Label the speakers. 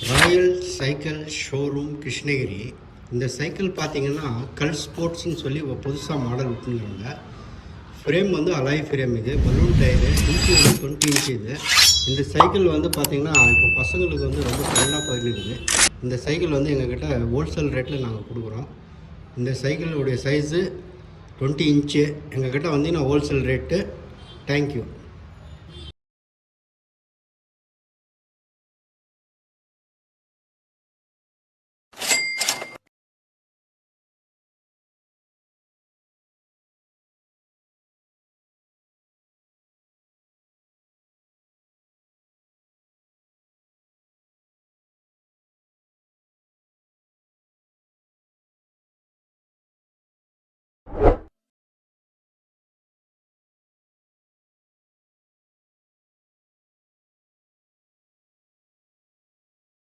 Speaker 1: Royal cycle showroom Krishnagiri. இந்த cycle பார்த்தீங்கன்னா கல் ஸ்போர்ட்ஸ்னு சொல்லி புதுசாக மாடல் விட்டுருக்காங்க. ஃப்ரேம் வந்து அலாய் ஃப்ரேம், இது பலூன் டயரு, இன்ச்சு வந்து 20 இன்ச்சு. இந்த சைக்கிள் வந்து பார்த்திங்கன்னா இப்போ பசங்களுக்கு வந்து ரொம்ப ட்ரெண்டாக போயிருக்குது. இந்த சைக்கிள் வந்து எங்ககிட்ட ஹோல்சேல் ரேட்டில் நாங்கள் கொடுக்குறோம். இந்த சைக்கிளுடைய சைஸு 20 இன்ச்சு. எங்ககிட்ட வந்து ஹோல்சேல் ரேட்டு. தேங்க்யூ.